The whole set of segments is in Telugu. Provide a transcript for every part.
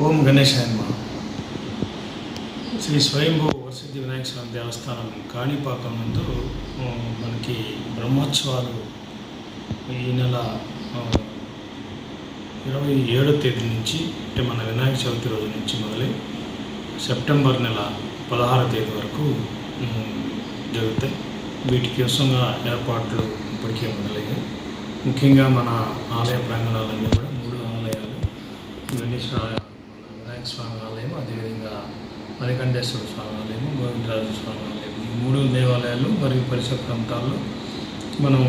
ఓం గణేశాయ నమః. శ్రీ స్వయంభూ వరసిద్ధి వినాయక స్వామి దేవస్థానం కాణిపాకం నందు మనకి బ్రహ్మోత్సవాలు ఈ నెల 27వ తేదీ నుంచి అంటే మన వినాయక చవితి రోజు నుంచి మొదలై సెప్టెంబర్ నెల 16వ తేదీ వరకు జరుగుతాయి. వీటి కోసంగా ఏర్పాట్లు ఇప్పటికే మొదలయ్యాయి. ముఖ్యంగా మన ఆలయ ప్రాంగణాలన్నీ కూడా 3 ఆలయాలు, వినాయక స్వామి ఆలయం, అదేవిధంగా మణికంఠేశ్వర స్వామి ఆలయం, గోవిందరాజ స్వామి ఆలయం, ఈ 3 దేవాలయాలు మరియు పరిసర ప్రాంతాల్లో మనం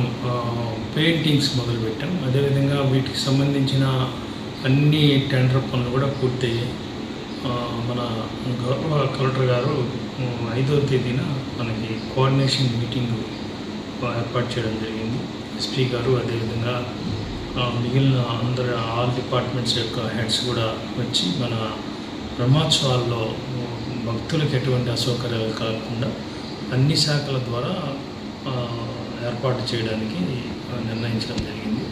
పెయింటింగ్స్ మొదలుపెట్టాం. అదేవిధంగా వీటికి సంబంధించిన అన్ని టెండర్ పనులు కూడా పూర్తయ్యాయి. మన గౌరవ కలెక్టర్ గారు 5వ తేదీన మనకి కోఆర్డినేషన్ మీటింగ్ ఏర్పాటు చేయడం జరిగింది. ఎస్పీ గారు, అదేవిధంగా మిగిలిన అందరు ఆల్ డిపార్ట్మెంట్స్ యొక్క హెడ్స్ కూడా వచ్చి మన బ్రహ్మోత్సవాల్లో భక్తులకు ఎటువంటి అసౌకర్యాలు కలగకుండా అన్ని శాఖల ద్వారా ఏర్పాటు చేయడానికి నిర్ణయించడం జరిగింది.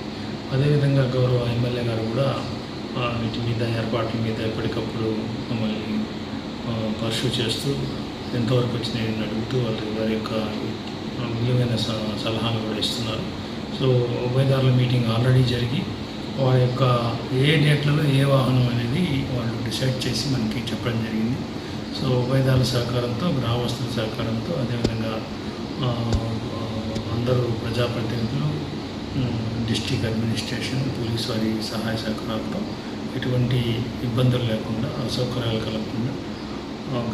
అదేవిధంగా గౌరవ ఎమ్మెల్యే గారు కూడా వీటి మీద ఏర్పాట్ల మీద ఎప్పటికప్పుడు మమ్మల్ని పర్సూ చేస్తూ ఎంతవరకు వచ్చినాయని అడుగుతూ వారి యొక్క విలువైన సలహాలు కూడా ఇస్తున్నారు. సో ఉభయదారుల మీటింగ్ ఆల్రెడీ జరిగి వారి యొక్క ఏ డేట్లలో ఏ వాహనం అనేది వాళ్ళు డిసైడ్ చేసి మనకి చెప్పడం జరిగింది. సో ఉభయదారుల సహకారంతో, గ్రామస్తుల సహకారంతో, అదేవిధంగా అందరూ ప్రజాప్రతినిధులు, డిస్ట్రిక్ట్ అడ్మినిస్ట్రేషన్, పోలీసు వారి సహాయ సహకారాలతో ఎటువంటి ఇబ్బందులు లేకుండా, అసౌకర్యాలు కలగకుండా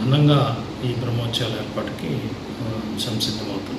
ఘనంగా ఈ బ్రహ్మోత్సవాల ఏర్పాటుకి సంసిద్ధమవుతుంది.